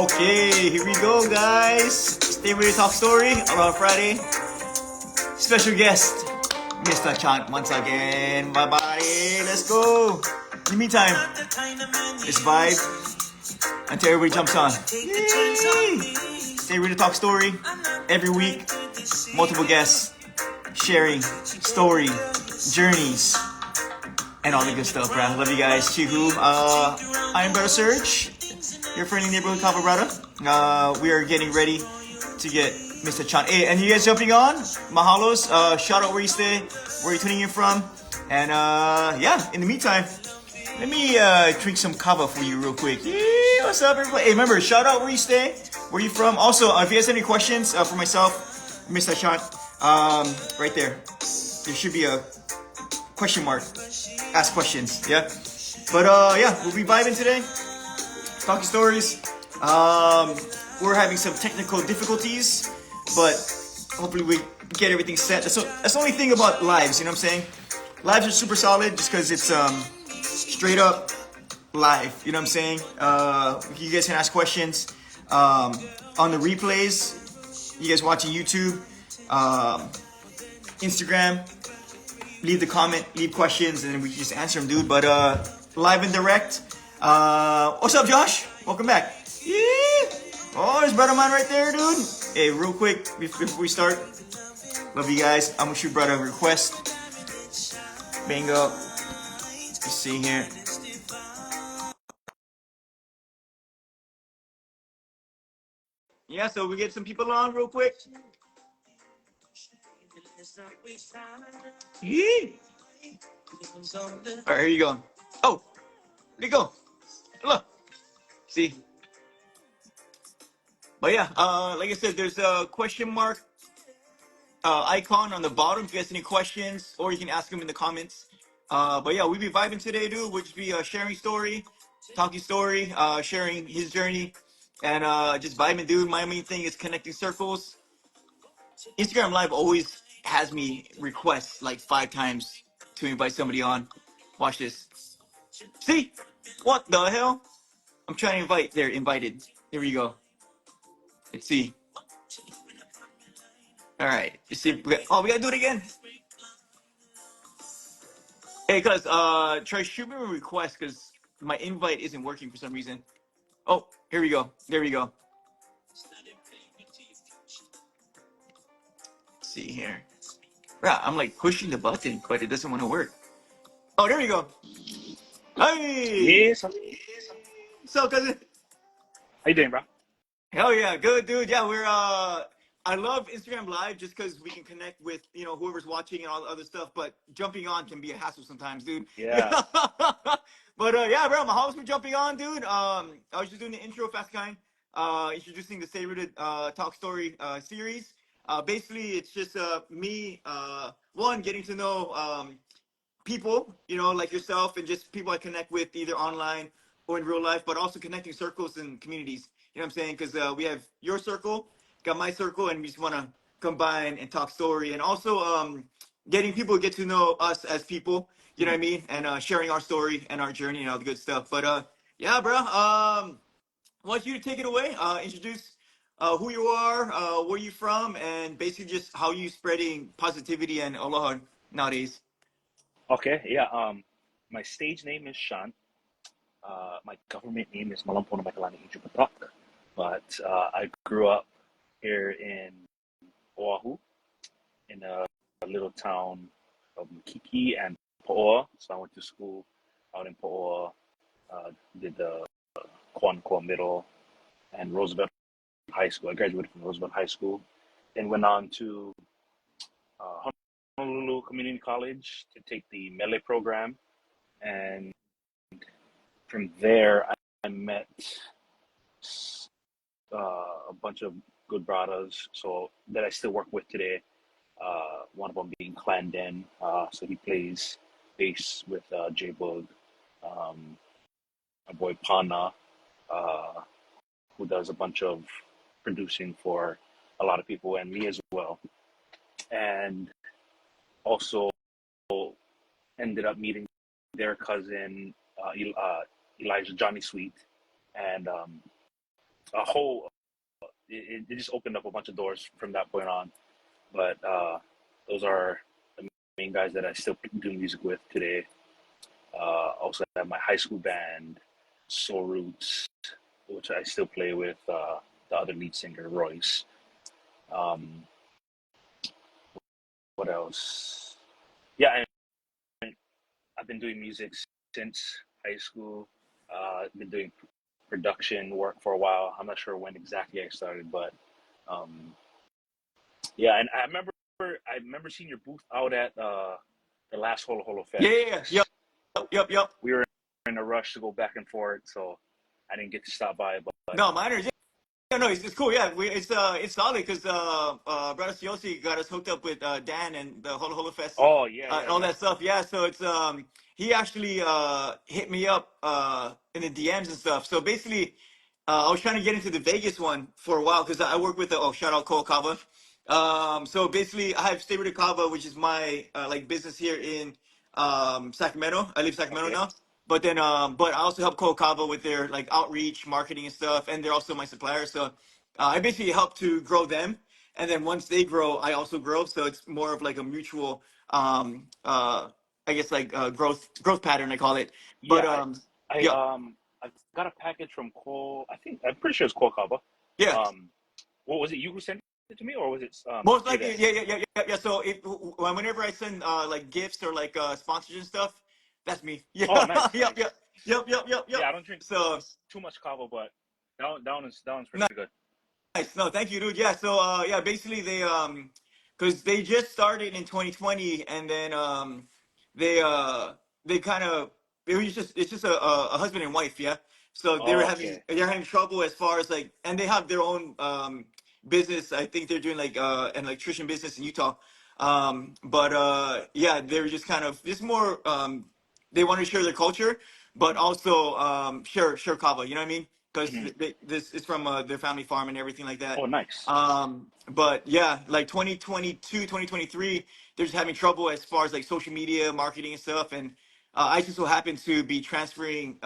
Okay, here we go, guys. Stay ready to talk story around Friday. Special guest, Mr. Chant, once again. Bye bye. Let's go. In the meantime, let's vibe until everybody jumps on. Yay! Stay ready to talk story every week. Multiple guests sharing story, journeys, and all the good stuff, bro. Love you guys. Chihu. I am Brother Serge, your friendly neighborhood Kava brother. We are getting ready to get Mr. Chan. Hey, and you guys jumping on? Mahalos. Shout out where you stay, where you're tuning in from. And yeah, in the meantime, let me drink some kava for you real quick. Yeah, what's up, everybody? Hey, remember, shout out where you stay, where you from. Also, if you guys have any questions for myself, Mr. Chan, right there, there should be a question mark. Ask questions, yeah. But yeah, we'll be vibing today, talking stories. We're having some technical difficulties, but hopefully we get everything set. That's the only thing about lives, you know what I'm saying? Lives are super solid just because it's straight up live, you know what I'm saying? You guys can ask questions on the replays. You guys watching YouTube, Instagram, leave the comment, leave questions, and then we can just answer them, dude. But live and direct. What's up, Josh? Welcome back. Yeah. Oh, there's brother mine right there, dude. Hey, real quick before we start, love you guys. I'm gonna shoot brother a request. Bingo. Let's see here. Yeah, so we get some people on real quick. Yeah. All right, here you go. Oh, there you go. Look. See. But yeah, like I said, there's a question mark icon on the bottom if you guys have any questions, or you can ask them in the comments. But yeah, we be vibing today, dude. We'll just be sharing story, talking story, sharing his journey, and just vibing, dude. My main thing is connecting circles. Instagram Live always has me request like 5 times to invite somebody on. Watch this. See? What the hell? I'm trying to invite. They're invited. Here we go. Let's see. All right. Let's see. Oh, we gotta do it again. Hey, cuz, try shoot me a request because my invite isn't working for some reason. Oh, here we go. There we go. Let's see here. Yeah, I'm like pushing the button, but it doesn't want to work. Oh, there we go. Hey! Yes. So, cousin. How you doing, bro? Hell yeah, good dude. Yeah, we're I love Instagram Live just because we can connect with whoever's watching and all the other stuff. But jumping on can be a hassle sometimes, dude. Yeah. But yeah, bro, my house been jumping on, dude. I was just doing the intro, fast kind. Introducing the Stay Rooted Talk Story series. Basically, it's just me, one getting to know people, like yourself, and just people I connect with either online or in real life, but also connecting circles and communities. You know what I'm saying? Because we have your circle, got my circle, and we just want to combine and talk story, and also getting people to get to know us as people. You know what I mean? And sharing our story and our journey and all the good stuff. But yeah, bro. I want you to take it away. Introduce who you are, where you from, and basically just how you spreading positivity and aloha nowadays. Okay. Yeah. My stage name is Sean. My government name is Malampona Maikalani Ijupatok. But I grew up here in Oahu, in a little town of Makiki and Po'oa. So I went to school out in Po'oa, did the Kwankoa Middle and Roosevelt High School. I graduated from Roosevelt High School, then went on to Honolulu Community College to take the Mele program, and from there I met a bunch of good brothers, so that I still work with today. One of them being Clandon, so he plays bass with J-Bug, my boy Pana, who does a bunch of producing for a lot of people and me as well, and also ended up meeting their cousin Elijah Johnny Sweet, and a whole it just opened up a bunch of doors from that point on. But those are the main guys that I still do music with today. Also have my high school band, Soul Roots, which I still play with the other lead singer, Royce. Um, what else? Yeah, and I've been doing music since high school. I've been doing production work for a while. I'm not sure when exactly I started, but um, yeah, and I remember seeing your booth out at the last Holo Holo Yeah, yeah, yeah. Fest. Yep. We were in a rush to go back and forth, so I didn't get to stop by. But No, miners. Yeah, no, it's cool. Yeah, it's solid because brother Siosi got us hooked up with Dan and the Holo Holo Fest oh yeah, and yeah, all yeah. that stuff. Yeah, so it's he actually hit me up in the DMs and stuff. So basically, I was trying to get into the Vegas one for a while because I work with the shout out Cole Kava. So basically, I have Stay with the Kava, which is my like business here in Sacramento. I live in Sacramento Okay. now. But then, but I also help Cole Kava with their like outreach, marketing and stuff, and they're also my supplier. So I basically help to grow them, and then once they grow, I also grow. So it's more of like a mutual, I guess like growth pattern I call it. But Yeah, I yeah, I got a package from Cole. I'm pretty sure it's Cole Kaba. yeah. Um, what was it? You who sent it to me, or was it Most likely, Jives? yeah. So whenever I send like gifts or like sponsors and stuff, that's me. Yeah, Oh, nice, yep, nice. yep. Yeah, I don't drink So too much kava, but that one's pretty no, good. nice. No, thank you, dude. Yeah, so yeah, basically they because they just started in 2020, and then they they kind of it's just a husband and wife, yeah. So Oh, okay. they're having trouble as far as like, and they have their own business. I think they're doing like an electrician business in Utah. But yeah, they're just kind of just more they want to share their culture, but Hmm. also share kava. You know what I mean? Because Hmm. this is from their family farm and everything like that. Oh, nice. But yeah, like 2022, 2023, they're just having trouble as far as like social media marketing and stuff. And I just so happen to be transferring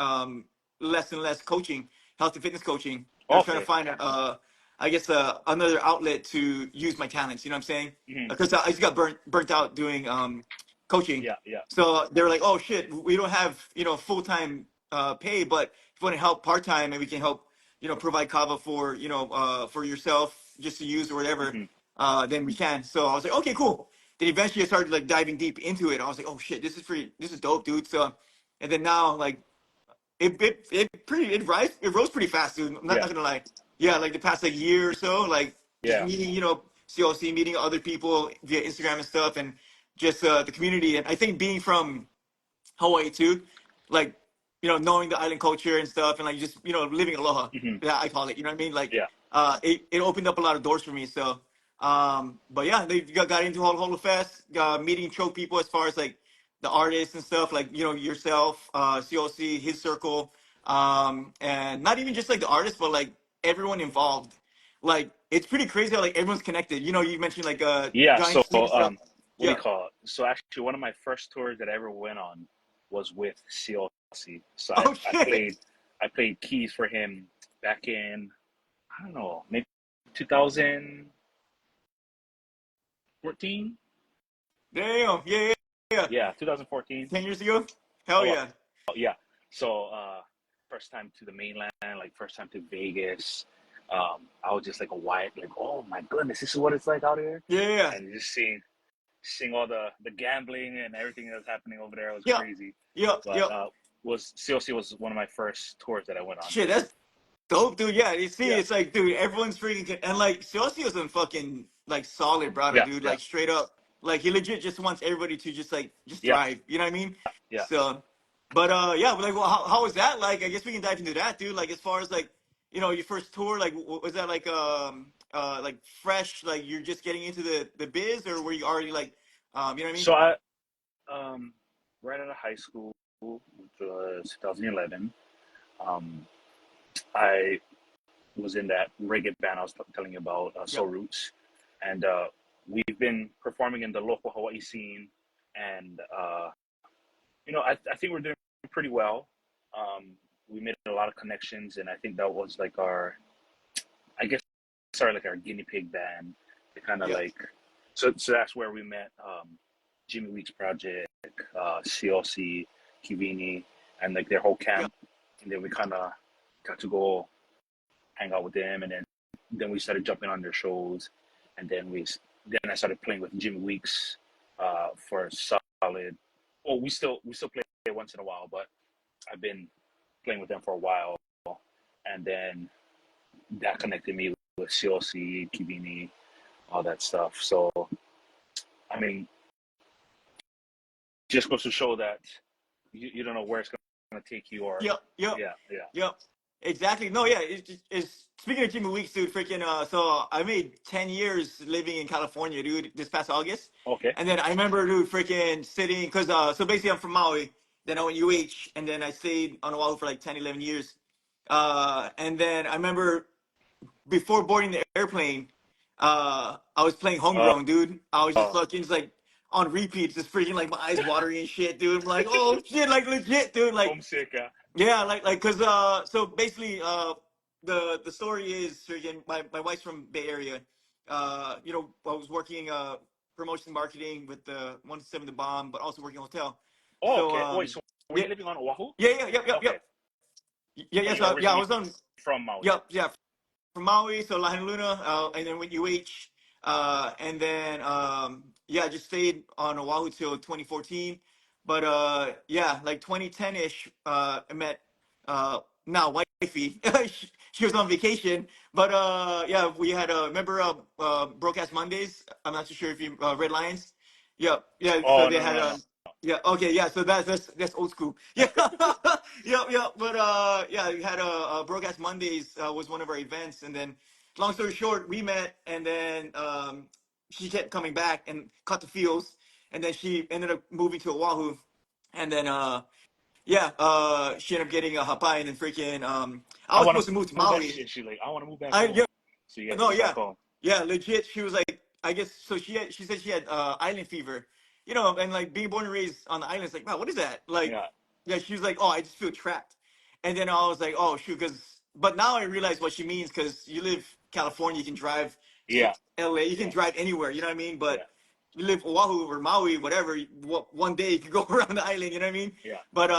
less and less coaching, health and fitness coaching. I was trying to Okay. find I guess another outlet to use my talents. You know what I'm saying? Hmm. Because I just got burnt out doing coaching. Yeah, yeah. So they were like, "Oh shit, we don't have full time pay, but if you want to help part time, and we can help provide kava for for yourself just to use or whatever, Hmm. then we can." So I was like, "Okay, cool." Then eventually I started like diving deep into it. I was like, "Oh shit, this is dope, dude." So, and then now like it rose pretty fast, dude. I'm not Yeah, gonna lie. Yeah, like the past like year or so, like just yeah. meeting, COC, meeting other people via Instagram and stuff, and just the community. And I think being from Hawaii too, like knowing the island culture and stuff, and like just living aloha. Hmm. Yeah, I call it. You know what I mean? Like, Yeah. it opened up a lot of doors for me. So, but yeah, they got into Holo Fest, meeting choke people as far as like the artists and stuff, like yourself, COC, his circle, and not even just like the artists, but like everyone involved. Like it's pretty crazy how like everyone's connected. You mentioned like Yeah, giant so sleep and stuff. what do you Yeah. call it? So actually, one of my first tours that I ever went on was with CLC. So Oh I shit. played keys for him back in, I don't know, maybe 2014. Damn. Yeah. Yeah, 2014. 10 years ago? Hell Oh, yeah. yeah. So first time to the mainland, like first time to Vegas. I was just like a white, like, oh my goodness, this is what it's like out here, Yeah. and just seeing all the gambling and everything that was happening over there was Yep. crazy. Yep. But Yep. was CLC was one of my first tours that I went on. Shit, that's dope, dude. Yeah, you see, Yeah, it's like, dude, everyone's freaking, and like, Celsius is a fucking, like, solid brother, yeah, dude. yeah, Like, straight up. Like, he legit just wants everybody to just yeah, thrive. You know what I mean? yeah. So, but, yeah, but like, well, how was that? Like, I guess we can dive into that, dude. Like, as far as, like, your first tour, like, was that, like, fresh, like, you're just getting into the biz, or were you already, like, you know what I mean? So I um right out of high school, which was 2011. Um, I was in that reggae band I was telling you about, Soul Yep. Roots, and we've been performing in the local Hawaii scene, and I think we're doing pretty well. We made a lot of connections, and I think that was like I guess started like our guinea pig band. They kind of Yeah. like so that's where we met Jimmy Weeks Project, CLC, Kivini, and like their whole Yeah. camp. And then we kind of got to go hang out with them, and then we started jumping on their shows, and then I started playing with Jimmy Weeks for a solid. Well, we still play once in a while, but I've been playing with them for a while, and then that connected me with CLC, Kibini, all that stuff. So I mean, just goes to show that you don't know where it's going to take you, or Yep, yep, yeah, yeah. yep. Exactly. No, yeah. It's speaking of Jimmy Weeks, dude. Freaking. So I made 10 years living in California, dude. This past August, Okay. and then I remember, dude, freaking sitting because so basically I'm from Maui. Then I went UH, and then I stayed on Oahu for like 10, 11 years. And then I remember before boarding the airplane, I was playing Uh, homegrown, dude. I was just uh, fucking just like on repeat, just freaking like my eyes watery and shit, dude. I'm like, oh shit, like legit, dude. Like homesick. yeah, cause so basically the story is again my wife's from Bay Area. I was working promotion marketing with the 107 The Bomb, but also working hotel. Oh, So okay. Wait, so were yeah, you living on Oahu? yeah. Okay, Yeah, but you're so yeah, I originally was on from Maui. yeah, from Maui, so Lahainaluna, and then went UH, and then yeah, I just stayed on Oahu till 2014. But yeah, like 2010 ish, I met now wifey. She was on vacation, but yeah, we had remember Broadcast Mondays. I'm not too sure if you Red Lions. Yeah, yeah. So Oh they no had no no. yeah, okay, yeah. So that's old school. Yeah, yeah. But yeah, we had Broadcast Mondays was one of our events, and then long story short, we met, and then she kept coming back and caught the feels, and then she ended up moving to Oahu, and then yeah, she ended up getting a Hawaii, and then freaking I I was want to supposed to move to move back. Maui. She's like, I want to move back I home. yeah, So you got to no, move yeah, back home. yeah, legit. She was like, I guess so. She said she had island fever, and like being born and raised on the island, it's like, wow, what is that? Like, Yeah, yeah, she was like, oh, I just feel trapped, and then I was like, oh shoot, but now I realize what she means because you live California, you can drive to yeah, LA, you can yeah, drive anywhere, you know what I mean? But yeah, you live Oahu or Maui, whatever, one day you could go around the island, you know what I mean? yeah, But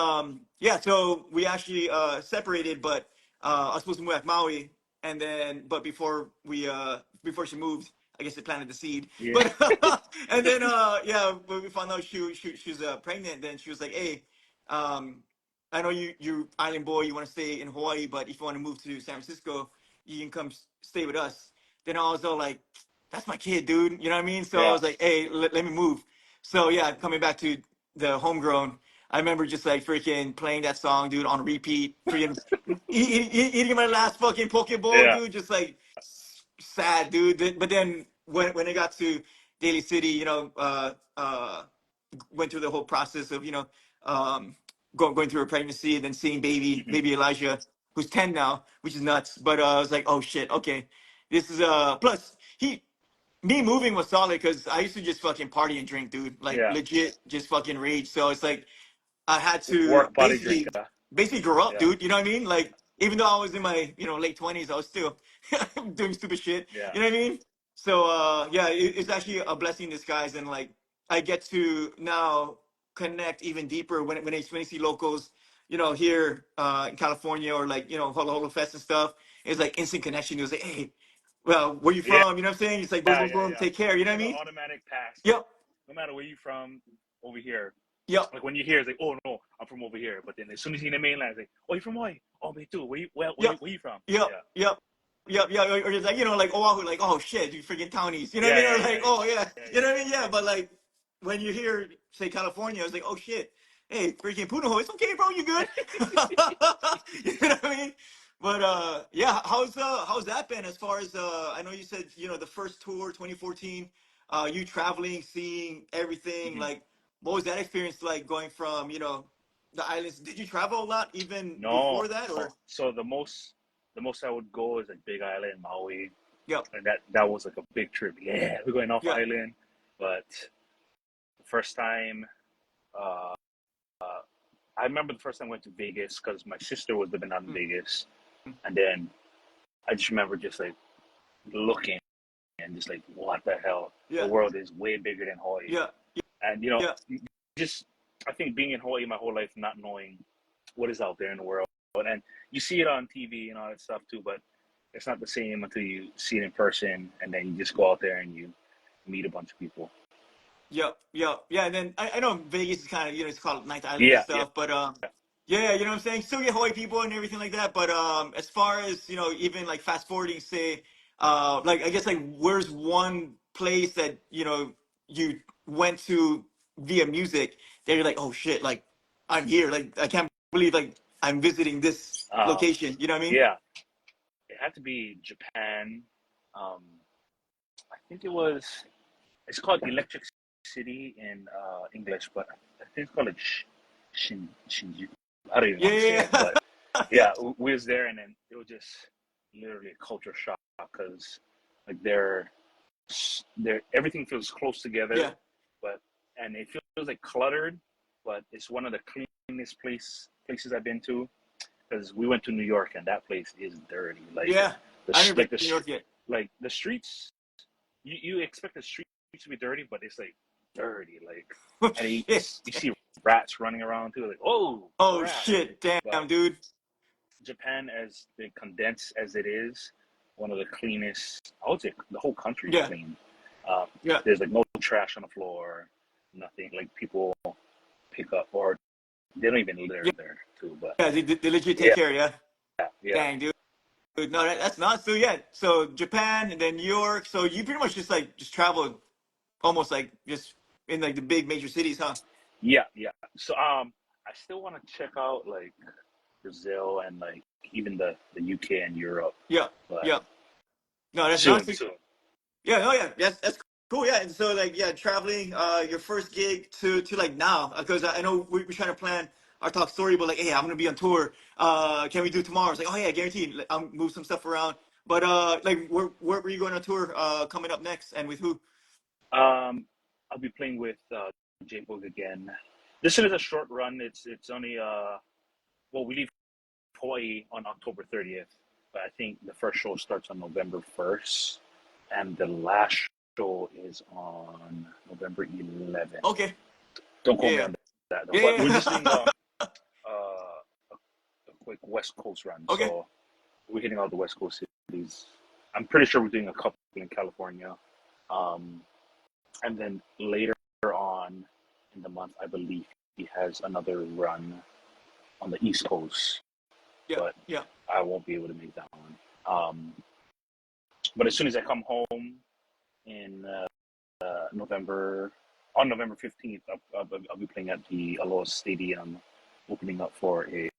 yeah, so we actually separated, but I was supposed to move back Maui, and then but before she moved, I guess they planted the seed. yeah. But and then yeah, when we found out she's pregnant, then she was like, hey, um, I know you island boy, you want to stay in Hawaii, but if you want to move to San Francisco, you can come stay with us. Then I was all like, that's my kid, dude. You know what I mean? So I Yeah. was like, hey, let me move. So yeah, coming back to the homegrown, I remember just like freaking playing that song, dude, on repeat, freaking eating my last fucking Pokeball, Yeah. dude, just like sad, dude. But then when it got to Daly City, went through the whole process of going through a pregnancy and then seeing Hmm. baby Elijah, who's 10 now, which is nuts. But I was like, oh shit, okay, this is plus he me moving was solid because I used to just fucking party and drink, dude, like Yeah. legit just fucking rage. So it's like I had to Work, party, drinker. basically grow up, Yeah. dude. You know what I mean? Like even though I was in my late 20s, I was still doing stupid shit. Yeah. You know what I mean? So yeah, it's actually a blessing in disguise, and like I get to now connect even deeper when I see locals, here in California or like Holo Holo Fest and stuff. It's like instant connection. It was like, hey, well, where you Yeah. from? You know what I'm saying? It's like boom, Yeah. boom, Yeah. boom, Yeah. take care. You know It's what I like an mean? automatic pass. Like Yep, no matter where you from, over here. yep. Like when you hear, it's like, oh no, I'm from over here. But then as soon as you're in the mainland, it's like, oh, you from Hawaii? Oh, me too. Yep. Where you from? Yep. Yeah. Yep. Yep. Yeah. Or just like, like Oahu, like, oh shit, you freaking townies. You know what I Yeah. mean? Or Yeah. like, Yeah. oh yeah. Yeah. You Yeah. know what I mean? Yeah. But like when you hear, say, California, it's like, oh shit. Hey, freaking Punahou, it's okay, bro, you good? You know what I mean? But yeah, how's that been as far as I know you said, the first tour, 2014, you traveling, seeing everything, Hmm. like what was that experience like going from, the islands? Did you travel a lot even No. before that or So the most I would go is like Big Island, Maui, yep. and that was like a big trip. Yeah, we're going off Yeah. island. But the first time, uh, I remember the first time I went to Vegas because my sister was living out in Mm, Vegas, mm, and then I just remember just like looking and just like, what the hell? The Yeah. world is way bigger than Hawaii. Yeah. And Yeah. just I think being in Hawaii my whole life, not knowing what is out there in the world, and you see it on TV and all that stuff too, but it's not the same until you see it in person, and then you just go out there and you meet a bunch of people. Yep, yep, yeah. And then I know Vegas is kind of, it's called Ninth Island and Yeah, yeah. stuff, but yeah, you know what I'm saying. Still get Hawaii people and everything like that. But as far as even like fast forwarding, say, like I guess like where's one place that you went to via music that you're like, oh shit, like I'm here, like I can't believe like I'm visiting this Um, location. You know what I mean? yeah, it had to be Japan. Um, I think it's called Electric City in English, but I think it's called like Shinjuku. I don't even Yeah, want to say yeah, it, but yeah, we was there, and then it was just literally a culture shock because like they're everything feels close yeah, together, but and it feels like cluttered, but it's one of the cleanest places I've been to because we went to New York and that place is dirty. yeah. I never been Like the to New York yet. like the streets, you expect the streets to be dirty, but it's like dirty, like, Oh and shit. you see rats running around too, like, oh Oh crap. shit. But Damn, dude. Japan, as the condensed as it is, one of the cleanest. I would say the whole country is Yeah, clean. Um, yeah. there's like no trash on the floor, nothing. Like people pick up, or they don't even litter there too. But Yeah, they legit take yeah, care, yeah. yeah, Dang, dude. No, that's not so. Yeah, so Japan and then New York. So you pretty much just traveled almost like just in like the big major cities, huh? yeah. So I still want to check out like Brazil and like even the UK and Europe, Yeah, but yeah. No, that's not soon, so. soon. Yeah, no, yeah, that's cool. Yeah, and so like yeah, traveling. Your first gig to like now, because I know we're trying to plan our talk story, but like, hey, I'm gonna be on tour. Can we do tomorrow? It's like, oh yeah, guaranteed. Like, I'll move some stuff around. But like, where were you going on tour? Coming up next, and with who? Um, I'll be playing with J-Boog again. This is a short run. It's only well, we leave Hawaii on October 30th, but I think the first show starts on November 1st, and the last show is on November 11th. Okay. Don't quote me Yeah. on that though. But Yeah. we're just Yeah. doing a quick West Coast run, Okay. so we're hitting all the West Coast cities. I'm pretty sure we're doing a couple in California, um, and then later on in the month, I believe he has another run on the East Coast, Yeah. but Yeah. I won't be able to make that one. But as soon as I come home in November, on November 15th, I'll be playing at the Aloha Stadium, opening up for a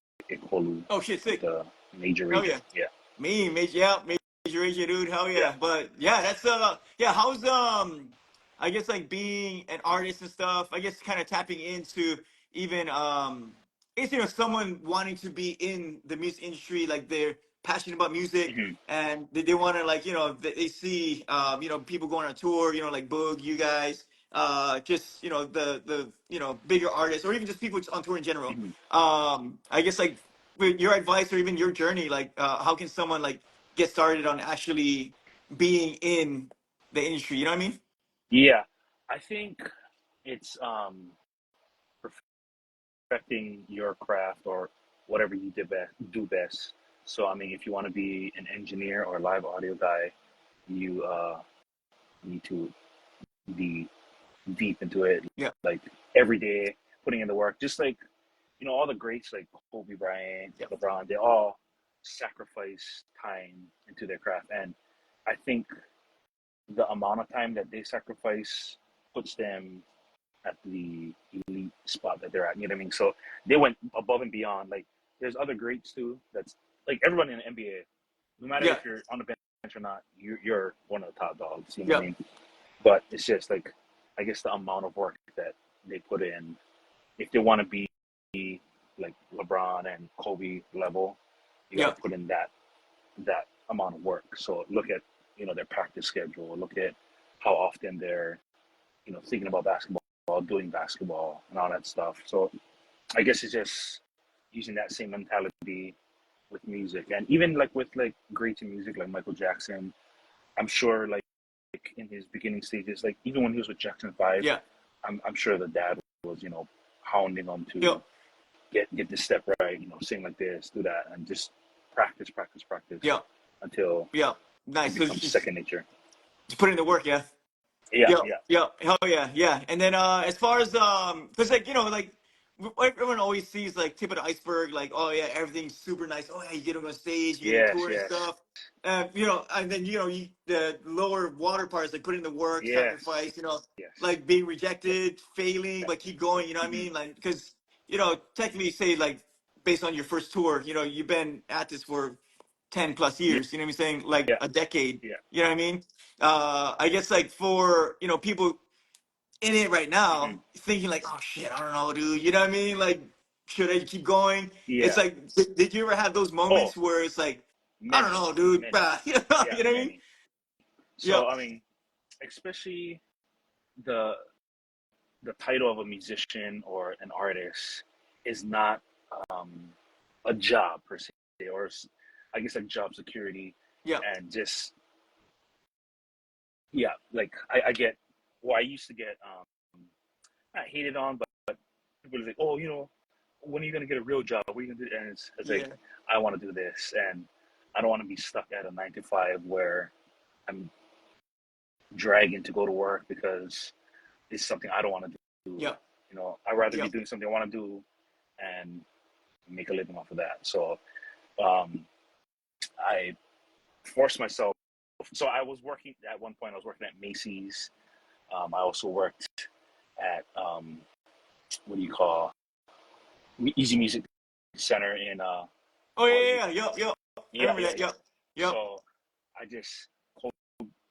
Kolu, Oh shit, like sick. the major Hell region. yeah. Yeah, Yeah, major Asia, dude. Hell yeah. yeah. But yeah, that's yeah. How's I guess like being an artist and stuff. I guess kind of tapping into even I guess someone wanting to be in the music industry, like they're passionate about music Hmm. and they want to like they see people going on tour, like Boog, you guys, just the bigger artists or even just people on tour in general. Hmm. I guess like with your advice or even your journey, like how can someone like get started on actually being in the industry? You know what I mean? Yeah, I think it's perfecting your craft or whatever you do best. So, I mean, if you want to be an engineer or a live audio guy, you need to be deep into it, Yeah, like every day, putting in the work. Just like all the greats like Kobe Bryant, yeah, LeBron, they all sacrifice time into their craft, and I think the amount of time that they sacrifice puts them at the elite spot that they're at. You know what I mean? So they went above and beyond. Like there's other greats too. That's like everyone in the NBA. No matter yeah, if you're on the bench or not, you're one of the top dogs. You know what yeah, I mean? But it's just like I guess the amount of work that they put in. If they want to be like LeBron and Kobe level, you got yeah, to put in that amount of work. So look at their practice schedule. Look at how often they're thinking about basketball, doing basketball, and all that stuff. So I guess it's just using that same mentality with music, and even like with like greats in music like Michael Jackson. I'm sure like in his beginning stages, like even when he was with Jackson 5, Yeah. I'm sure the dad was, hounding him Yep. to get this step right, sing like this, do that, and just practice, practice, practice Yep. until Yep. it Nice. So becomes second nature. just put in the work, yeah. Yeah, Yep, yeah. yep, hell yeah, yeah. And then as far as cause like like everyone always sees like tip of the iceberg, like oh yeah, everything's super nice. Oh yeah, you get on stage, you get in Yes, tour and yes, stuff. And then the lower water parts, like putting in the work, yes, sacrifice. yes. Like being rejected, failing, Yeah. but keep going. You know what I Hmm. mean? Like because technically say like based on your first tour, you've been at this for 10 plus years. You know what I'm saying? Like Yeah, a decade. yeah. You know what I mean? I guess like for people in it right Hmm. now, thinking like, oh shit, I don't know, dude. You know what I mean? Like, should I keep going? It's Yeah. like, did you ever have those Oh, moments where it's like, I don't many, know, dude. many. You know what Yeah, I mean? many. Yep. So I mean, especially the the title of a musician or an artist is not um, a job per se, or I guess like job security, Yep. and just yeah, like I get, well, I used to get not hated on, but people are like, oh, when are you gonna get a real job? What are you gonna do? And it's like Yeah. I want to do this, and I don't want to be stuck at a 9 to 5 where I'm dragging to go to work because it's something I don't want to do. Yep. I'd rather be Yep. doing something I want to do and make a living off of that. So um, I forced myself. So I was working at one point. I was working at Macy's. I also worked at what do you call Easy Music Center in Oh yeah, Hawaii. yeah, yeah. Yep. Yep. I Yeah, remember yeah, that. yeah. Yep. Yep. So I just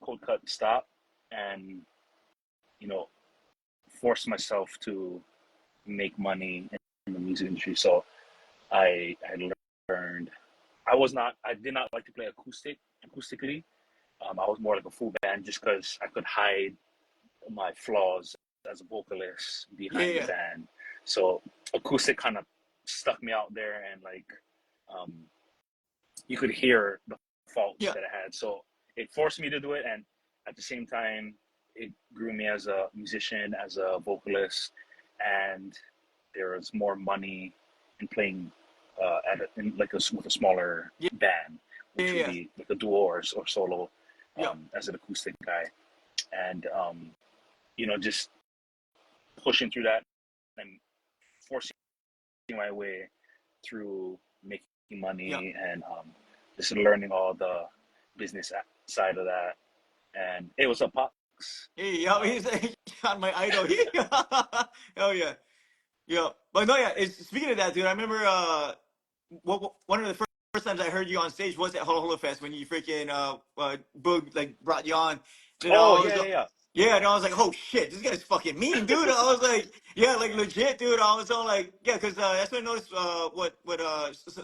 cold cut stop and you know forced myself to make money in the music industry. So I learned. I did not like to play acoustically. I was more like a full band just because I could hide my flaws as a vocalist Yeah, behind the yeah. band. So acoustic kind of stuck me out there, and like um, you could hear the faults Yeah. that I had. So it forced me to do it, and at the same time, it grew me as a musician, as a vocalist, and there was more money in playing in like with a smaller Yeah. band, Yeah. which would Yeah. be like a duo or solo Yep. as an acoustic guy, and just pushing through that and forcing my way through making Yep. money and just learning all the business side of that. And it was a pox. Hey, yo, Um, he's on my idol. Hell yeah. Yeah, but no, yeah. Speaking of that, dude, I remember one of the first times I heard you on stage was at Holo Holo Fest when you freaking Boog like brought you on. Then I oh was yeah, yeah, yeah. yeah, and I was like, oh shit, this guy's fucking mean, dude. I was like, yeah, like legit, dude. I was all like, yeah, because that's when I noticed what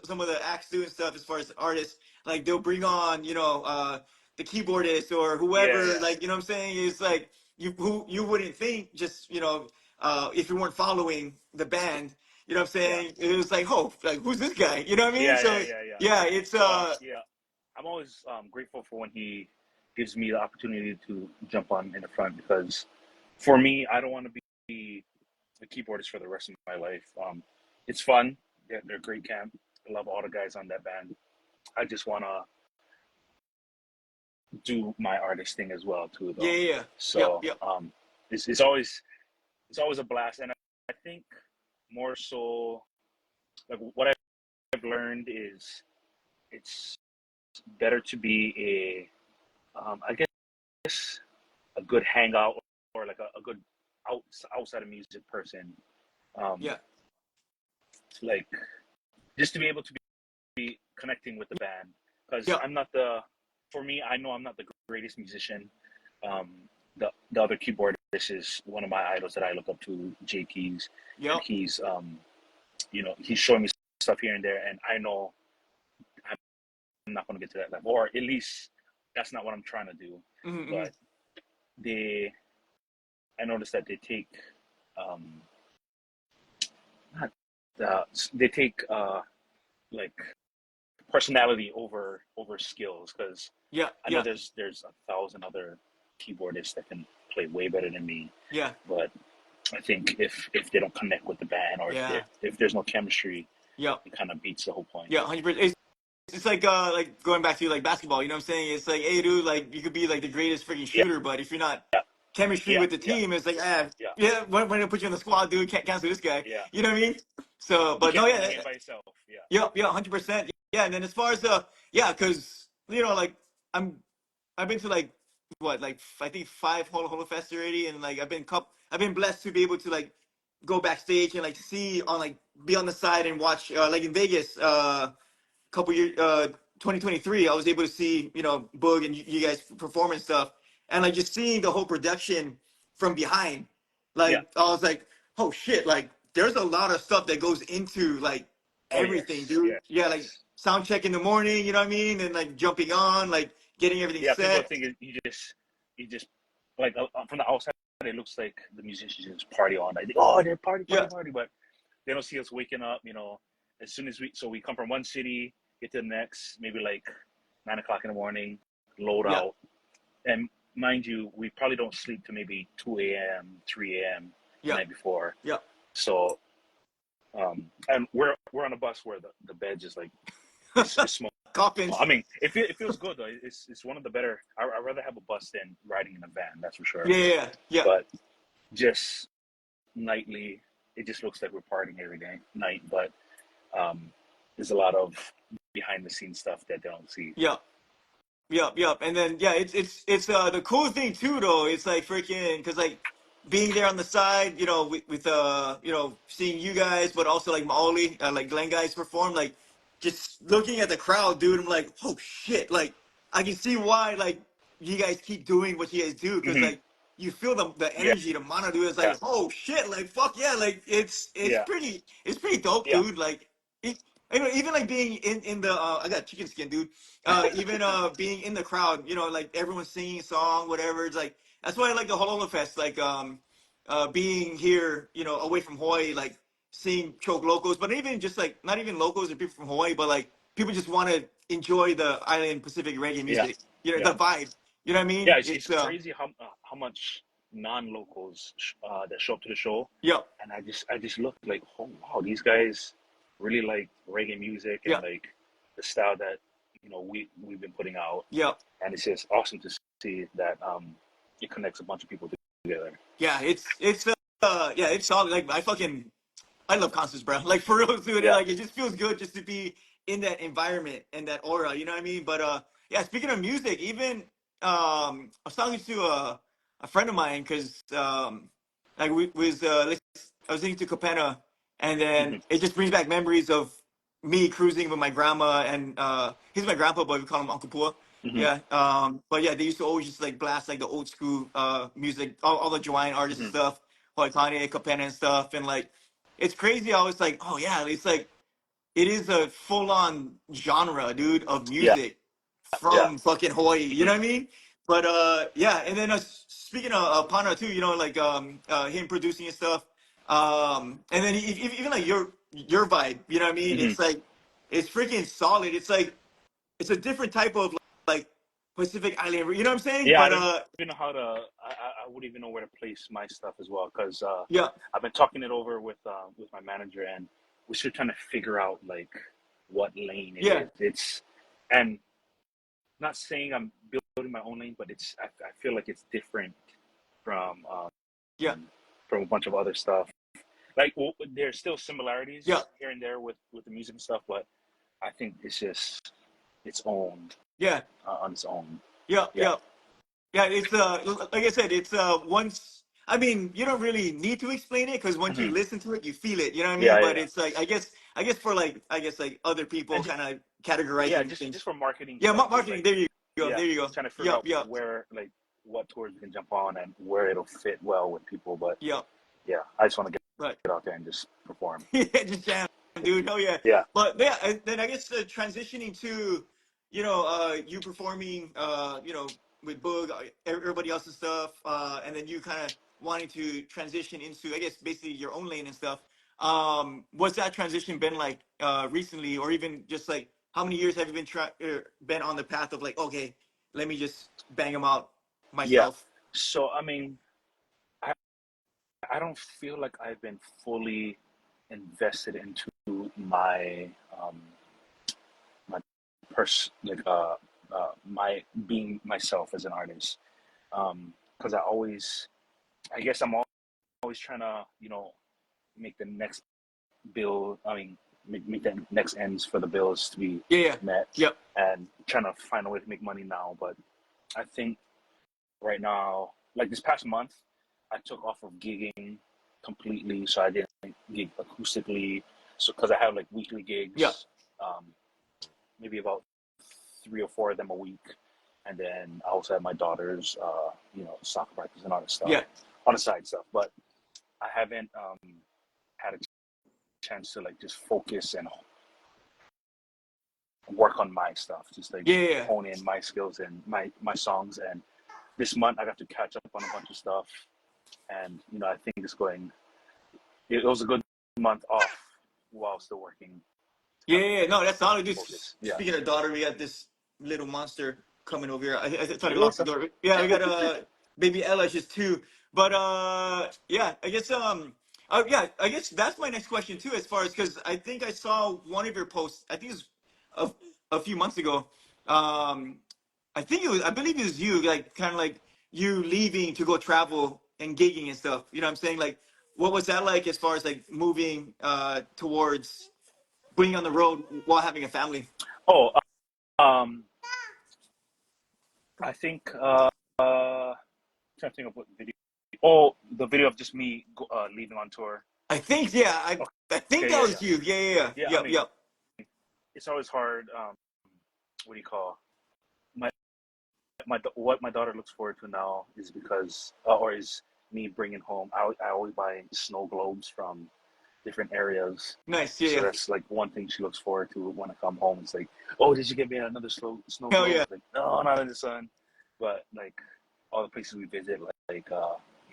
some of the acts do and stuff as far as artists, like they'll bring on the keyboardist or Yeah, whoever, yeah, like you know what I'm saying? It's like who you wouldn't think just if you weren't following the band, you know what I'm yeah, saying? It was like, oh, like who's this guy? You know what I mean? yeah, So yeah, yeah, yeah. yeah, it's So yeah, I'm always grateful for when he gives me the opportunity to jump on in the front, because for me, I don't want to be a keyboardist for the rest of my life. It's fun. They're a great camp. I love all the guys on that band. I just want to do my artist thing as well too, yeah, though. yeah, yeah. Yep, So yep. it's always a blast, and I think more so like what I've learned is it's better to be I guess a good hangout, or like a good outside of music person, um, Yeah. like just to be able to be connecting with the band, because Yep. I'm not the for me, I know I'm not the greatest musician. Um, the other keyboardist is one of my idols that I look up to, Jay Keys, and Yep. he's showing me stuff here and there, and I know I'm not going to get to that level, or at least that's not what I'm trying to do. Mm-hmm. But they, I noticed that they take, um, not they take like personality over skills, because Yeah, I know yeah, there's a thousand other keyboardists that can play way better than me, yeah, but I think if they don't connect with the band, or yeah, if there's no chemistry, yeah, it kind of beats the whole point. yeah, 100%. It's like going back to like basketball. You know what I'm saying? It's like, hey, dude, like you could be like the greatest freaking Yeah, shooter, but if you're not yeah, chemistry yeah, with the yeah, team, it's like, ah, yeah, yeah, when they put you in the squad, dude, can't cancel this guy. yeah. You know what I mean? So, You but no, can't win a yeah, game by yourself. Yeah. yeah, yeah, 100%. Yeah, and then as far as yeah, because like I'm I've been to like what like I think five Holo Fest already, and like I've been blessed to be able to like go backstage and like see on like be on the side and watch like in Vegas couple years 2023 I was able to see Boog and you guys perform and stuff, and like just seeing the whole production from behind, Yeah. like I was like, oh shit, like there's a lot of stuff that goes into like Oh everything, yes, dude. Yeah, like yes. sound check in the morning, you know what I mean, and like jumping on, like getting everything Yeah. People set. think you just like from the outside it looks like the musicians just party all night. Oh, they're party, party, Yeah, party, but they don't see us waking up. As soon as we come from one city, get to the next, maybe like 9 o'clock in the morning, load yeah, out, and mind you, we probably don't sleep till maybe 2 a.m., 3 a.m. the yeah, night before. yeah. So, and we're on a bus where the bed just like it's small. Coffins. I mean, it feels good though. It's one of the better. I'd rather have a bus than riding in a van. That's for sure. Yeah, yeah, yeah, But just nightly, it just looks like we're partying every day night. But um, there's a lot of behind the scenes stuff that they don't see. yeah. Yep, yep. And then yeah, it's the cool thing too though. It's like freaking because like being there on the side, with seeing you guys, but also like Maoli, like Glenn guys perform, like just looking at the crowd, dude. I'm like, oh shit! Like I can see why like you guys keep doing what you guys do because Hmm. like you feel the Yeah, energy, the mana, dude. It's yeah, like, oh shit! Like fuck yeah! Like yeah, it's pretty dope, yeah, dude. Like it, even like being in the I got chicken skin, dude. Even being in the crowd, like everyone's singing a song, whatever. It's like that's why I like the Hollow Fest. Like being here, away from Hawaii, like seeing choke locals, but even just like not even locals or people from Hawaii, but like people just want to enjoy the island Pacific reggae yeah, music. yeah. The vibe. You know what I Yeah, mean? it's crazy how much non-locals that show up to the show, Yeah, and I just look like, oh wow, these guys really like reggae music yeah, and like the style that we've been putting out, yeah, and it's just awesome to see that it connects a bunch of people together. yeah. Yeah, it's solid. Like I love concerts, bro. Like for real, dude. Yeah. Like it just feels good just to be in that environment and that aura. You know what I mean? But yeah. Speaking of music, even I was talking to a friend of mine because like we was I was listening to Capenna, and then Hmm. it just brings back memories of me cruising with my grandma and he's my grandpa, but we call him Uncle Pua. Hmm. Yeah. But yeah, they used to always just like blast like the old school music, all the Hawaiian artists and Hmm. stuff, like Kanye, Capenna and stuff, and like it's crazy. I was like, oh yeah, it's like it is a full on genre, dude, of Yeah. music Yeah. from fucking Hawaii. You Hmm. know what I mean? But yeah, and then speaking of Pana too, like him producing and stuff, and then even like your vibe, you know what I mean? Hmm. It's like it's freaking solid. It's like it's a different type of like Pacific Island, you know what I'm saying? Yeah, I But don't even know how to. I wouldn't even know where to place my stuff as well, because yeah, I've been talking it over with my manager, and we're still trying to figure out like what lane it yeah, is. It's and not saying I'm building my own lane, but I feel like it's different from yeah, from a bunch of other stuff. Like, well, there's still similarities yeah, here and there with the music and stuff, but I think it's just its own yeah, on its own. yeah, Yeah. yeah. Yeah, it's like I said, it's once I mean, you don't really need to explain it because once you Hmm. listen to it, you feel it, you know what I mean? Yeah, yeah, But yeah. it's like I guess for like other people And kind of yeah, categorizing just things. from marketing Yeah, stuff too. marketing, Like, there you go. yeah, There you go. trying to figure Yep, out yep, where like what tours we can jump on and where it'll fit well with people. But yep. yeah, I just want to Right. get out there and just perform. Yeah, just jam, dude. Oh yeah. Yeah. But yeah, and then I guess transitioning to, you performing, with Boog, everybody else's stuff, and then you kind of wanting to transition into, I guess, basically your own lane and stuff. What's that transition been like recently, or even just like how many years have you been on the path of like, okay, let me just bang them out Yeah. myself? So I mean, I I don't feel like I've been fully invested into um my my being myself as an artist. Because I guess I'm always trying to make the next bill. I mean, make the next ends for the bills to be Yeah, yeah, met, yep, and trying to find a way to make money now. But I think right now, like this past month, I took off of gigging completely, so I didn't gig acoustically. So because I have like weekly yep, gigs, um, maybe about 3 or 4 of them a week, and then I also have my daughter's, soccer practice and all that stuff yeah, on the side stuff. But I haven't had a chance to like just focus and work on my stuff, just like yeah, yeah. hone in my skills and my songs. And this month I got to catch up on a bunch of stuff, and I think it's going. It was a good month off while still working. Yeah, Kind of yeah, yeah. No, that's solid. Dude, focus. Yeah. speaking of daughter, we got this little monster coming over here. I thought I Hey, what's locked the up? door. Yeah, we got baby Ella, she's 2. But yeah, I guess yeah, I guess that's my next question too, as far as because I think I saw one of your posts. I think it was a few months ago. Um, I believe it was you, like kind of like you leaving to go travel and gigging and stuff. You know what I'm saying? Like, what was that like as far as like moving towards being on the road while having a family? Oh, um, I think trying to think of what video. Oh, the video of just me leaving on tour. I think, yeah, I think Okay, that yeah, was yeah, you. Yeah, yeah, yeah. yeah. I Yep, mean, yep. it's always hard. What do you call my what my daughter looks forward to now is because or is me bringing home. I always buy snow globes from different areas. Nice. Yeah, So yeah. that's like one thing she looks forward to when I come home. It's like, oh, did you get me another snow Hell globe? yeah. Like, no, not in the sun. But like all the places we visit, like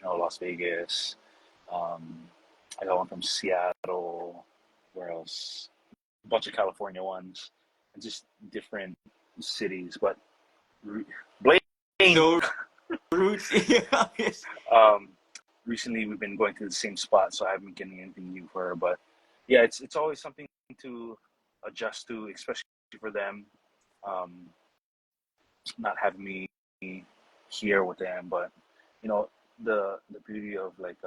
Las Vegas. Um, I got one from Seattle. Where else? A bunch of California ones, and just different cities. But Blaine, So roots. Yeah. Yes. um, recently we've been going to the same spot, so I haven't been getting anything new for her. But yeah, it's always something to adjust to, especially for them. Um, not having me here with them, but you know the beauty of like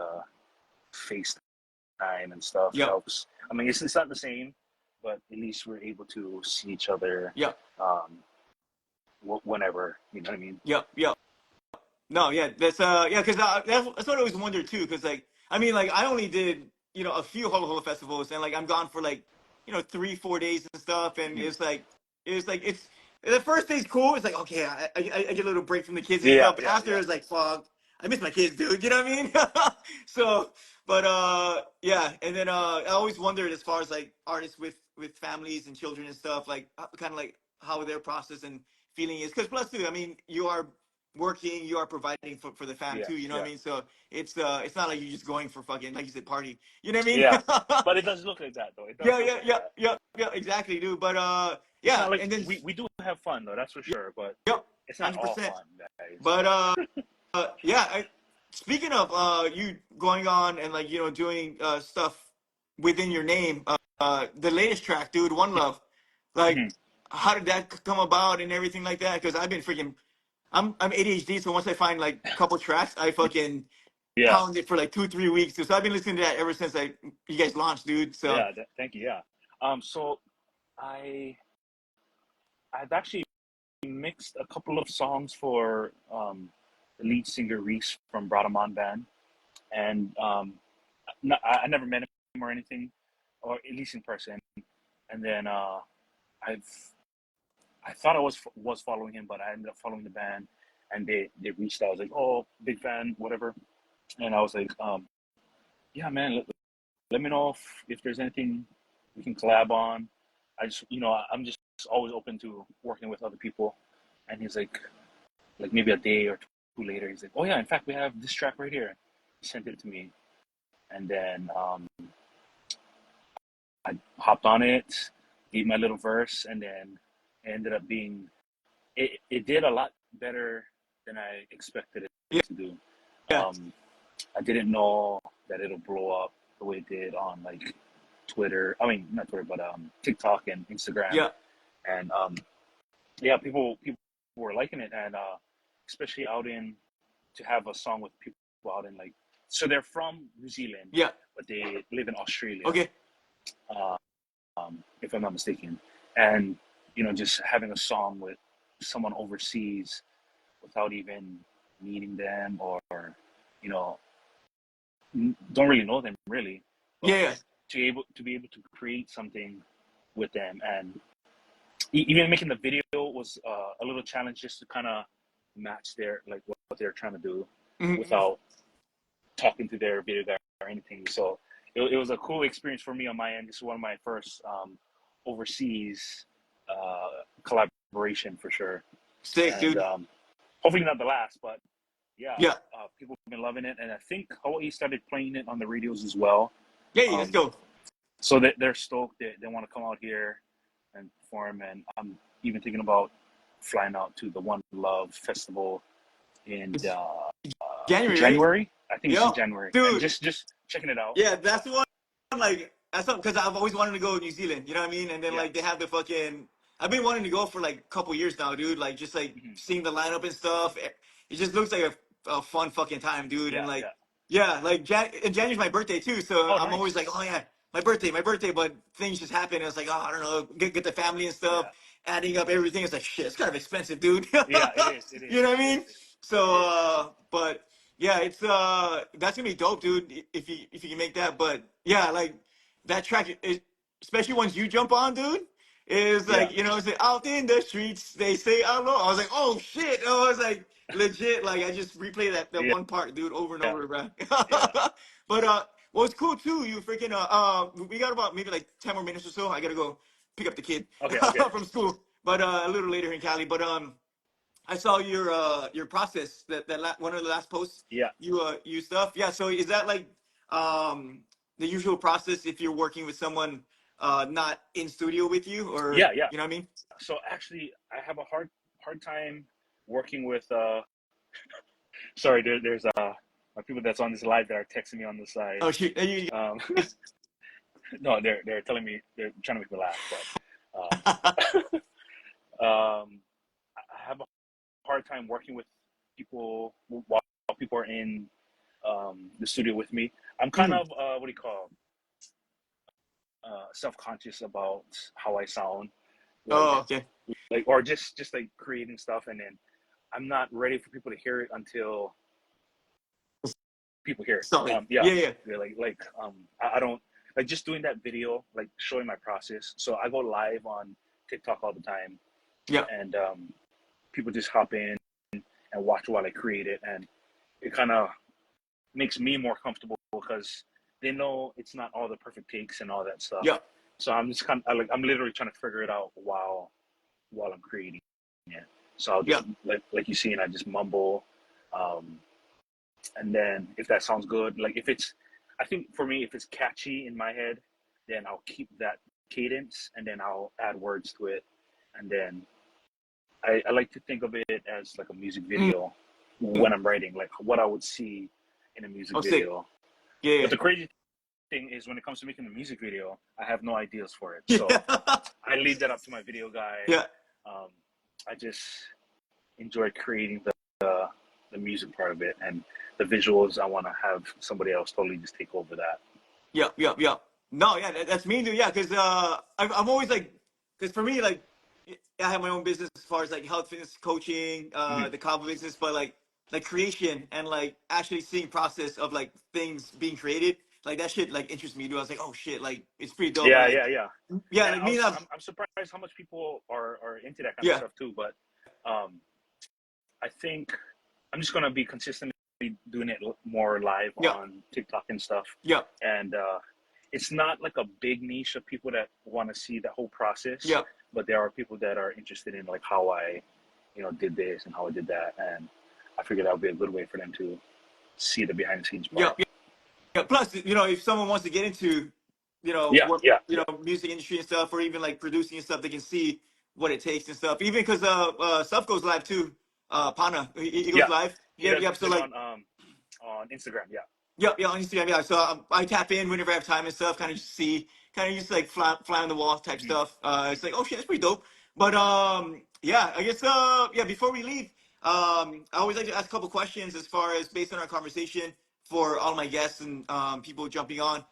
FaceTime and stuff Yep. helps. I mean, it's not the same, but at least we're able to see each other Yep. um, whenever. You know what I mean? Yep. Yep. No, yeah, that's yeah, because that's what I always wondered too. Because like, I mean, like, I only did a few Holo Holo festivals, and like I'm gone for like 3 4 days and stuff, and Mhm. it's the first day's cool. It's like okay, I get a little break from the kids and Yeah, stuff, but yeah, after yeah, it's like fuck, I miss my kids, dude. You know what I mean? So, but yeah, and then I always wondered as far as like artists with families and children and stuff, like kind of like how their process and feeling is. Because plus too, I mean, you are working, you are providing for the fam yeah, too. You know what yeah, I mean? So it's not like you're just going for fucking like you said party. You know what I mean? yeah. But it does look like that, though. It does Yeah, look yeah, like yeah, that. yeah, yeah. Exactly, dude. But It's yeah, not like and then we do have fun though, that's for yep, sure. But yep, it's not all 100%. fun, guys. But yeah. Speaking of you going on and like doing stuff within your name, the latest track, dude, One Love, like Mhm. how did that come about and everything like that? Because I've been freaking, I'm ADHD, so once I find like a couple tracks, I fucking Yeah, pound it for like 2 3 weeks. So I've been listening to that ever since like you guys launched, dude. So yeah. Thank you. Yeah. So I I've actually mixed a couple of songs for the lead singer Reese from Bradamon Band, and I never met him or anything, or at least in person. And then I've I thought I was following him, but I ended up following the band, and they reached out. I was like, oh, big fan, whatever. And I was like, yeah, man, let me know if there's anything we can collab on. I'm just always open to working with other people. And he's like maybe a day or two later, he's like, oh yeah, in fact, we have this track right here. He sent it to me, and then I hopped on it. gave my little verse, and then it ended up being it did a lot better than I expected it Yeah, to do. yeah, I didn't know that it'll blow up the way it did on like Twitter. I mean, not Twitter, but TikTok and Instagram. yeah, And yeah, people were liking it, and especially out in to have a song with people out in like, so they're from New Zealand, yeah. but they live in Australia, Okay. uh, if I'm not mistaken. And just having a song with someone overseas without even meeting them, or you know don't really know them really, Yeah, but yeah, to be able to create something with them, and even making the video was a little challenge, just to kind of match their like what they're trying to do mm-hmm. without talking to their video guy or anything. So it was a cool experience for me on my end. This is one of my first overseas collaboration for sure, Sick, and dude. hopefully not the last. But yeah, Yeah, people have been loving it, and I think Hawaii started playing it on the radios as well. yeah, yeah. Let's Um, go. so they're stoked. They want to come out here and perform, and I'm even thinking about flying out to the One Love Festival in It's January, right? January. I think it's in Yeah, January, and dude. just checking it out. Yeah, that's the one. Like, that's because I've always wanted to go to New Zealand. You know what I mean? And then Yeah. like they have the fucking. I've been wanting to go for like a couple years now, dude. Like just like Hmm. seeing the lineup and stuff. It just looks like a fun fucking time, dude. And Yeah, like, yeah. yeah, like and January's my birthday too, so Oh, I'm always like, nice. oh yeah, my birthday, my birthday. But things just happen. It's like, oh, I don't know, get the family and stuff. Yeah, Adding up everything, it's like shit. It's kind of expensive, dude. yeah. It is. It You know is. what I It mean? is. It So, is. but yeah, it's that's gonna be dope, dude. If you can make that, but yeah, like that track, especially once you jump on, dude, is Yeah, like it's like, out in the streets they say hello. I was like, oh shit! I was like legit, like I just replay that yeah, one part, dude, over and yeah, over, bro. yeah. But what's cool too, you freaking we got about maybe like 10 more minutes or so. I gotta go pick up the kid Okay, okay. from school, but a little later in Cali, but I saw your process one of the last posts Yeah, you stuff. Yeah, so is that like um the usual process if you're working with someone not in studio with you, or yeah, yeah. you know what I mean? So actually, I have a hard time working with. Sorry, there's my people that's on this live that are texting me on the side. Oh shoot. Um, no, they're telling me, they're trying to make me laugh, but I have a hard time working with people while people are in the studio with me. I'm kind Mm. of what do you call, self-conscious about how I sound, like Oh, okay. or just like creating stuff, and then I'm not ready for people to hear it until people hear it. Solid. Yeah, Yeah, yeah, yeah, I don't like just doing that video, like showing my process. So I go live on TikTok all the time, yeah, and people just hop in and watch while I create it, and it kind of makes me more comfortable because they know it's not all the perfect takes and all that stuff. yeah, So I'm just kind of like, I'm literally trying to figure it out while I'm creating it. So I'll yeah, just like you see, and I just mumble, um, and then if that sounds good, like if it's, I think for me, if it's catchy in my head, then I'll keep that cadence, and then I'll add words to it, and then I like to think of it as like a music mm. video when I'm writing, like what I would see in a music Oh, sick. video. But Yeah, the crazy thing is, when it comes to making a music video, I have no ideas for it. yeah, So I leave that up to my video guy. yeah. Um, I just enjoy creating the music part of it, and the visuals. I want to have somebody else totally just take over that. Yep, yep, yep. No, yeah, that's me, dude. Yeah, because I'm always like, because for me, like, I have my own business as far as like health, fitness, coaching, Mhm. the coffee business, but like creation and like actually seeing process of like things being created, like that shit like interests me, dude. I was like, oh shit, like it's pretty dope, and Yeah, like, yeah, yeah. yeah, And like me, and I'm surprised how much people are into that kind of yeah, stuff too. But um, I think I'm just gonna be consistently doing it more live yeah, on TikTok and stuff. yeah, And it's not like a big niche of people that want to see the whole process, yeah, but there are people that are interested in like how I, did this and how I did that, and I figured that would be a good way for them to see the behind the scenes yeah, part. yeah. Plus, if someone wants to get into Yeah, work, yeah, yeah. music industry and stuff, or even like producing and stuff, they can see what it takes and stuff. Even because stuff goes live too. Pana, he goes Yeah, live. he Yeah, does yeah. So it like, on Instagram. Yeah. yeah, yeah, on Instagram, yeah. So I tap in whenever I have time and stuff, kind of just see, kind of just like fly on the wall type Hmm. stuff. It's like, oh shit, that's pretty dope. But yeah, I guess yeah. Before we leave, I always like to ask a couple questions as far as based on our conversation for all my guests and people jumping on.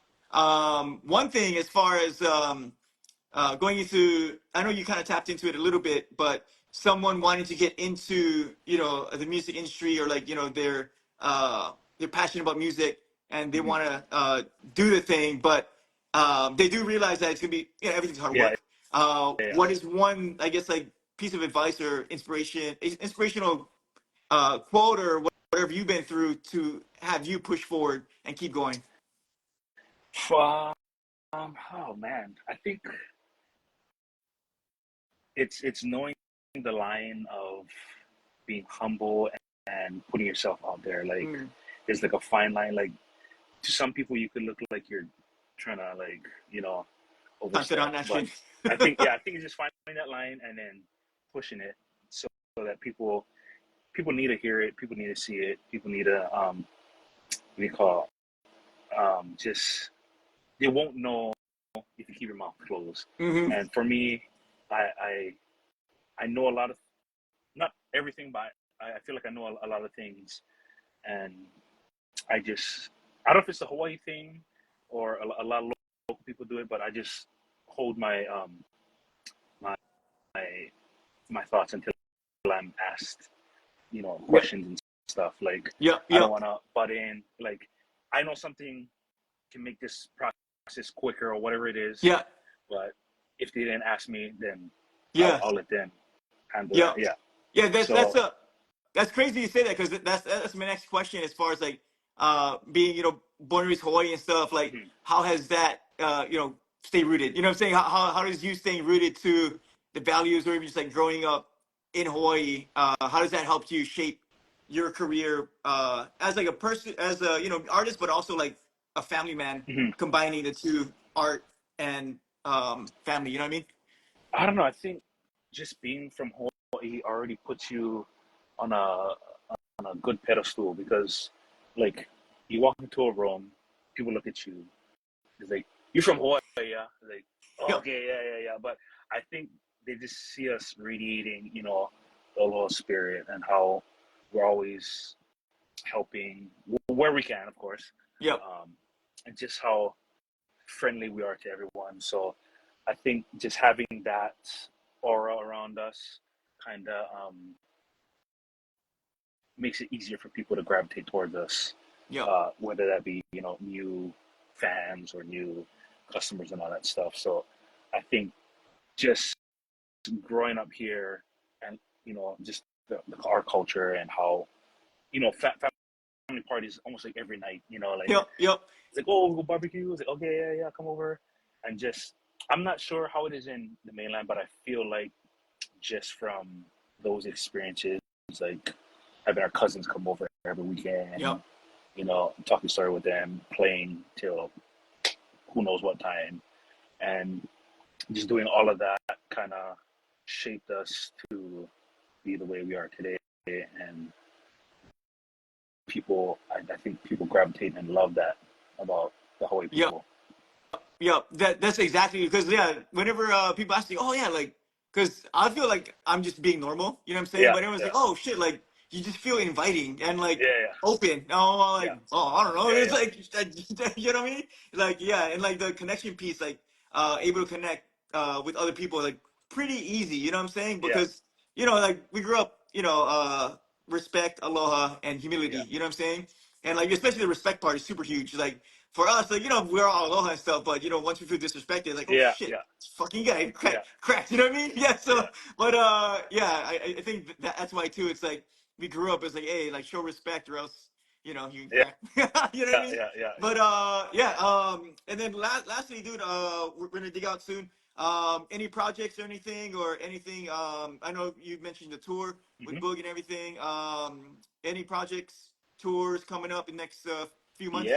One thing as far as going into, I know you kind of tapped into it a little bit, but someone wanting to get into, the music industry, or like, they're passionate about music and they Hmm. want to do the thing, but they do realize that it's gonna be, everything's hard Yeah, work. yeah, yeah. What is one, I guess, like piece of advice or inspirational quote or whatever you've been through to have you push forward and keep going? Oh man, I think it's knowing the line of being humble and putting yourself out there. Like Mm, there's like a fine line. Like to some people, you could look like you're trying to like content overstep, on that but shit. I think it's just finding that line and then pushing it so that people need to hear it, people need to see it, people need to what do you call just they won't know if you keep your mouth closed. Hmm. And for me, I I know a lot of not everything, but I feel like I know a lot of things, and I just I don't know if it's a Hawaii thing or a lot of local people do it, but I just hold my my my thoughts until I'm asked, Yep. questions and stuff. Like Yep. I don't Yep. want to butt in. Like I know something can make this process quicker or whatever it is, Yeah. but if they didn't ask me, then Yeah. I'll let them handle Yeah. that. Yeah. Yeah. That's So. that's crazy you say that, because that's my next question as far as like being, born and raised Hawaii and stuff. Like, Mhm. how has that stay rooted? You know what I'm saying? How does you staying rooted to the values, or even just like growing up in Hawaii? How does that help you shape your career as like a person, as a artist, but also like a family man, Mhm. combining the two, art and family. You know what I mean? I don't know. I think just being from Hawaii already puts you on a good pedestal because, like, you walk into a room, people look at you. It's like you're from Hawaii, yeah. It's like, oh, Yep. okay, yeah, yeah, yeah. But I think they just see us radiating, the Aloha spirit and how we're always helping where we can, of course, Yep. um, and just how friendly we are to everyone. So I think just having that aura around us kind of makes it easier for people to gravitate towards us, Yep. whether that be new fans or new customers and all that stuff. So I think just growing up here and just our culture and how family parties almost like every night. Like Yep. Yep. it's like, oh, we'll go barbecue. It's like, okay, yeah, yeah, come over. And just, I'm not sure how it is in the mainland, but I feel like just from those experiences, like having our cousins come over every weekend, Yep. talking story with them, playing till who knows what time, and just doing all of that kind of shaped us to be the way we are today. And I think people gravitate and love that about the Hawaii Yep. people. Yeah, that's exactly, because yeah, whenever people ask me, oh yeah, like, because I feel like I'm just being normal, you know what I'm saying? Yeah, But everyone's yeah, like, oh shit, like you just feel inviting and yeah, like yeah, open. Oh, yeah, like, oh, I don't know. yeah, It's yeah, like you know what I mean? Like, yeah, and like the connection piece, like able to connect with other people, like pretty easy. You know what I'm saying? yeah, Because like we grew up, respect, aloha, and humility. yeah, You know what I'm saying? And like especially the respect part is super huge. Like for us, like, we're all aloha and stuff, but once we feel disrespected, like, oh yeah, shit, yeah, it's fucking guy yeah, cracked, you know what I mean? Yeah, yeah, so, but yeah, I think that's why too. It's like we grew up as like, hey, like show respect or else, you can yeah, crack. You know what I yeah, mean? yeah, yeah, But yeah, and then lastly, dude, we're gonna dig out soon. Any projects or anything, I know you mentioned the tour yeah. with Boog and everything. Any projects, tours coming up in the next few Yes. months?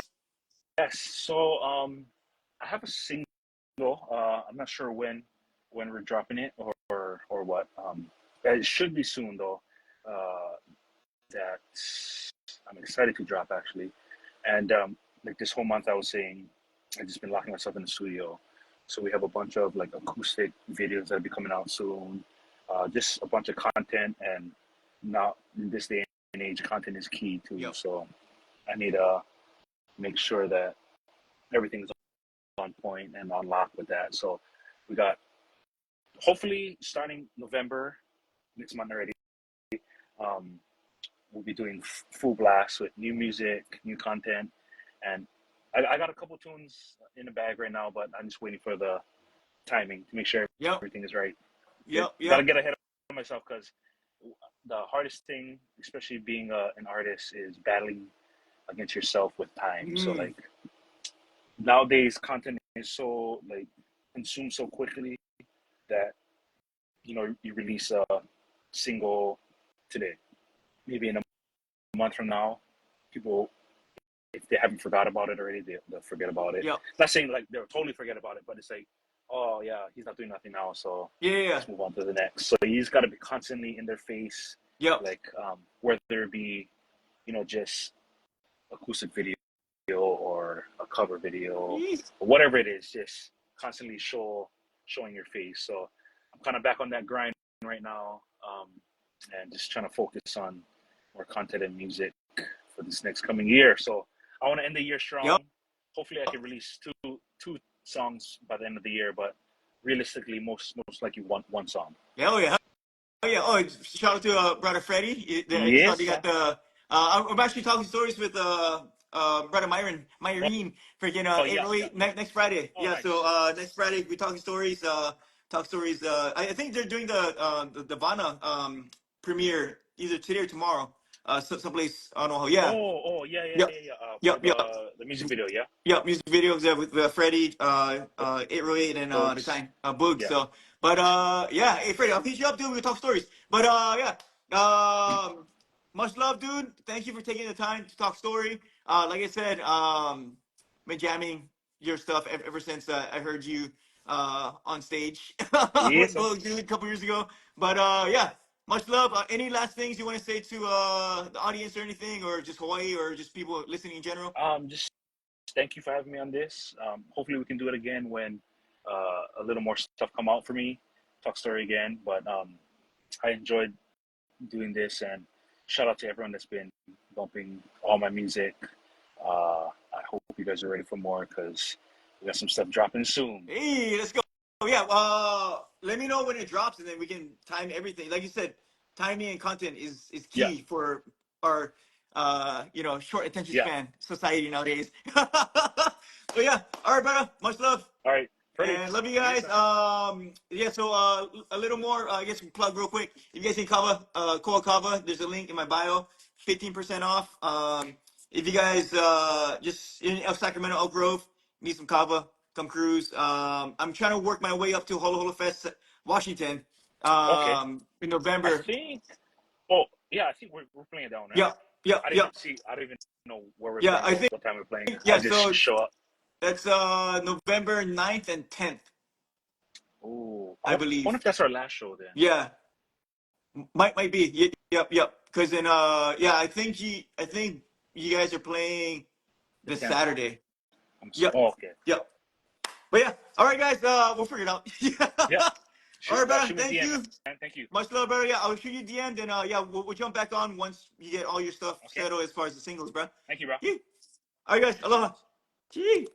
So I have a single. I'm not sure when we're dropping it or what. It should be soon though. That I'm excited to drop actually, and like this whole month I was saying, I've just been locking myself in the studio. So we have a bunch of like acoustic videos that'll be coming out soon. Just a bunch of content, and now in this day and age, content is key too. Yep. So I need to make sure that everything's on point and on lock with that. So we got hopefully starting November next month already. Um, we'll be doing full blast with new music, new content, and I got a couple tunes in the bag right now, but I'm just waiting for the timing to make sure Yep. everything is right. Yep. Gotta Yep. get ahead of myself because the hardest thing, especially being an artist, is battling against yourself with time. So Mm. like nowadays, content is so like consumed so quickly that you release a single today, maybe in a month from now, people, if they haven't forgot about it already, they'll forget about it. Yep. Not saying like they'll totally forget about it, but it's like, oh yeah, he's not doing nothing now, so Yeah. let's move on to the next. So you just got to be constantly in their face, Yep. like whether it be just acoustic video or a cover video Yeet. or whatever it is, just constantly showing your face. So I'm kind of back on that grind right now, and just trying to focus on more content and music for this next coming year. So I want to end the year strong. Yep. Hopefully I can release two songs by the end of the year, but realistically most likely one song. Hell yeah. Oh yeah! Oh, shout out to brother Freddie. I saw Yes, they sir. got the. I'm actually talking stories with brother Oh, Myrene, freaking oh yeah, April yeah. next Friday. Oh Yeah, so nice. next Friday we talking stories. Talk stories. I think they're doing the Vana premiere either today or tomorrow. Someplace I don't know. Yeah. Yeah, yeah, Yep. yeah, yeah. For Yep. Yep. the music video, yeah. Yeah, music videos with Freddie, 808 and the Books. time Boog. Yeah. So, but yeah, hey Freddie, I'll hit you up, dude. We'll talk stories. But yeah, much love, dude. Thank you for taking the time to talk story. Like I said, been jamming your stuff ever since I heard you on stage Yes, with sir. Boog, dude, a couple years ago. But yeah, much love. Any last things you want to say to the audience or anything, or just Hawaii, or just people listening in general? Just thank you for having me on this. Hopefully we can do it again when a little more stuff come out for me. Talk story again. But I enjoyed doing this, and shout out to everyone that's been bumping all my music. I hope you guys are ready for more because we got some stuff dropping soon. Hey, let's go. Yeah, let me know when it drops, and then we can time everything. Like you said, timing and content is Yeah, key for our short attention yeah. span society nowadays. But yeah, all right, brother. Much love. All right, Freddie. And love you Yes, guys. sir. Yeah, so a little more, I guess, plug real quick. If you guys need Kava, Koa Kava, there's a link in my bio, 15% off. If you guys just in Sacramento, Oak Grove, need some Kava, come cruise. I'm trying to work my way up to Holo Holo Fest, Washington, Okay. in I November. think. Oh, yeah. I think we're playing it down, right? Yeah, yeah, I didn't yeah, even see. I don't even know where we're yeah. playing, I think what time we're playing. I yeah. just So show up. that's November 9th and 10th, Oh, I I wonder believe. if that's our last show then. Yeah. Might be. Yep, yep. Because then yeah, I think you guys are playing The this 10th. Saturday. I'm so. Yep. Oh, okay. Yep. But yeah. All right, guys. We'll figure it out. Yeah. All right, brother. Shoot me Thank DM, you. man. Thank you. Much love, brother. Yeah, I'll shoot you DM. Then yeah, we'll jump back on once you get all your stuff Okay. settled as far as the singles, bro. Thank you, bro. Yeah. All right, guys. Aloha. Gee.